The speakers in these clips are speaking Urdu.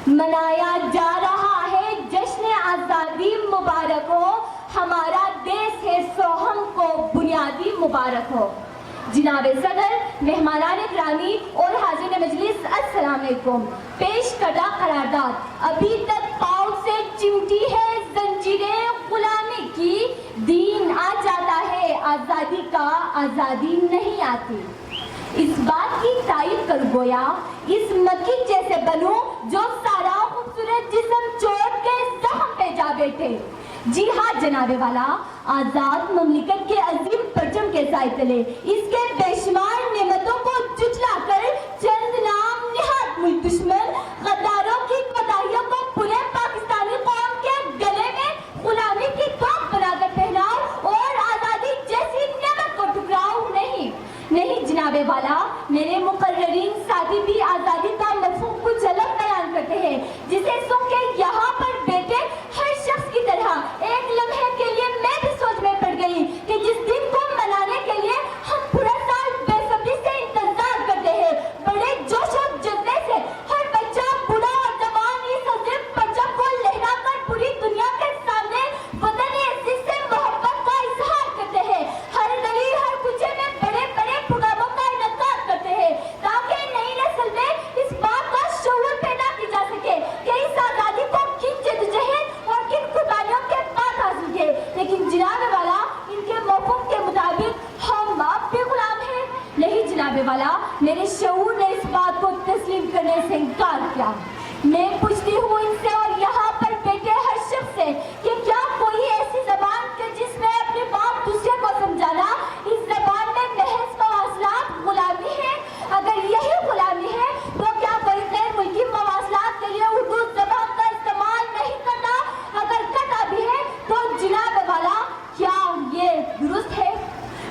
منایا جا رہا ہے جشن آزادی مبارک ہو، ہمارا دیس ہے سو ہم کو بنیادی مبارک ہو۔ جناب صدر، مہمانان گرامی اور حاضرین مجلس، السلام علیکم۔ پیش کردہ قرارداد ابھی تک پاؤں سے چمٹی ہے زنجیریں غلامی کی، دین آ جاتا ہے آزادی کا، آزادی نہیں آتی۔ اس بات کی تائید کر گویا اس مکھی جیسے بنوں جو سارا خوبصورت جسم چھوڑ کے زخم پہ جا بیٹھے۔ جی ہاں جناب والا، آزاد مملکت کے عظیم پرچم کے سائے تلے اس کے بے شمار نعمتوں کو جھٹلا کر چند نام نہاد ملک دشمن غداروں کی کوتاہیوں کو پورے پاکستانی قوم کے گلے میں غلامی کی توپ بنا کر پہناؤ اور آزادی جیسی نعمت کو ٹکراؤ نہیں جناب والا، میرے مقررین ساتھی بھی آزادی کا مفہوم کچھ الگ بیان کرتے ہیں، جسے سن کے یہاں پر بیٹھے ہر شخص کی طرح ایک لمحے کے لیے میں بھی سوچ میں پڑ گئی کہ جس دن کو منانے کے لیے ہم پورا سال بے صبری سے انتظار کرتے ہیں، بڑے جوش و جذبے سے ہر بچہ بوڑھا اور جوان اس عظیم پرچم کو لہرا کر پوری دنیا کے سامنے وطن عزیز سے محبت کا اظہار کرتے ہیں، ہر گلی ہر کوچے میں بڑے بڑے پروگراموں کا انعقاد کرتے ہیں تاکہ نئی نسل میں اس بات کا شعور پیدا کی جا سکے کہ اس آزادی کو کن جدوجہد اور کن قربانیوں کے بعد حاصل کیے۔ لیکن جناب والا، ان کے مفہوم کے مطابق ہم اب بھی غلام ہیں؟ نہیں جناب والا، میرے شعور نے اس بات کو تسلیم کرنے سے انکار کیا۔ میں پوچھتی ہوں ان سے اور یہاں پر بیٹھے ہر شخص سے کہ کیا کوئی ایسی زبان کہ جس میں اپنی بات دوسرے کو سمجھانا، اس زبان میں محض مواصلات غلامی ہے؟ اگر یہی غلامی ہے تو کیا کوئی غیر ملکی مواصلات کے لیے اردو زبان کا استعمال نہیں کرتا؟ اگر کرتا بھی ہے تو جناب والا کیا یہ درست ہے؟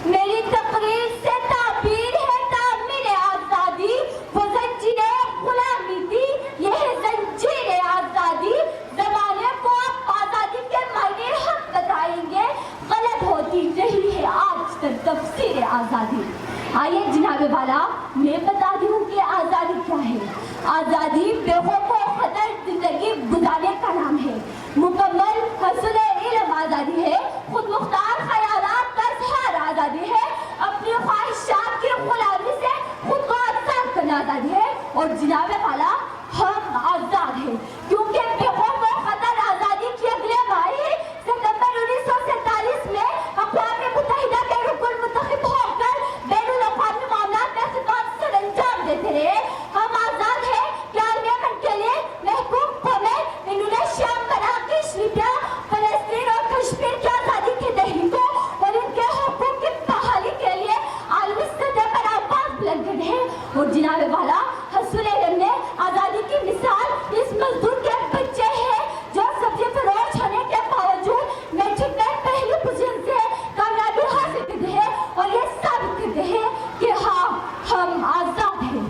میری تقریر سے تعبیر ہے تعمیر آزادی، وہ زنجیر غلامی تھی، یہ زنجیر آزادی۔ زمانے کو اب آزادی کے معنی ہم بتائیں گے، غلط ہوتی رہی ہے آج تک تفسیر آزادی۔ آئیے جناب والا، میں بتا دوں کہ آزادی کیا ہے۔ آزادی بے خوف و خطر زندگی گزارنے کا نام ہے، مکمل حصول علم آزادی ہے، خود مختار خیالات کا اظہار آزادی ہے، اپنی خواہشات کی غلامی سے خود کو آزاد کرنا آزادی ہے۔ اور جناب والا، ہم آزاد ہیں کیونکہ بے خوف و خطر آزادی کی اگلے ماہ ستمبر 1947 میں اقوام متحدہ کے رکن منتخب ہو کر بین الاقوامی معاملات میں خدمات سر انجام دیتے رہے۔ ہم آزاد ہیں کہ عالمیہ کے لیے محکوم قومیں انڈونیشیا، مراکش، لیبیا، فلسطین اور کشمیر کی آزادی کے تحریکوں اور ان کے حقوق کی بحالی کے لیے عالمی سطح پر آواز بلند کرتے ہیں۔ اور جناب والا، حصول علم نے آزادی کی مثال اس مزدور کے بچے ہیں جو سبزی فروش ہونے کے باوجود میٹرک میں پہلی پوزیشن سے کامیابی حاصل کرتے ہیں اور یہ ثابت کرتے ہیں کہ ہاں ہم آزاد ہیں۔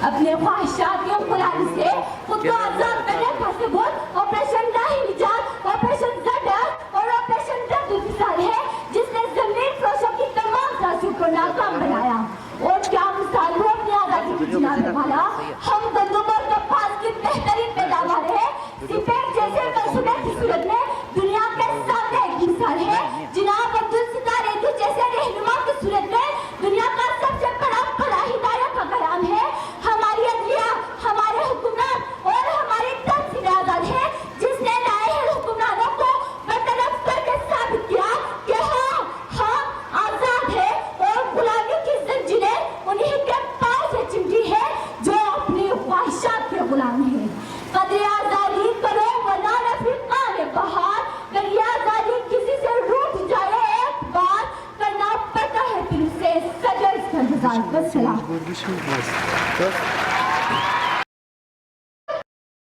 اپنے خواہشات کی غلامی سے خود کو آزاد کرنے کا ثبوت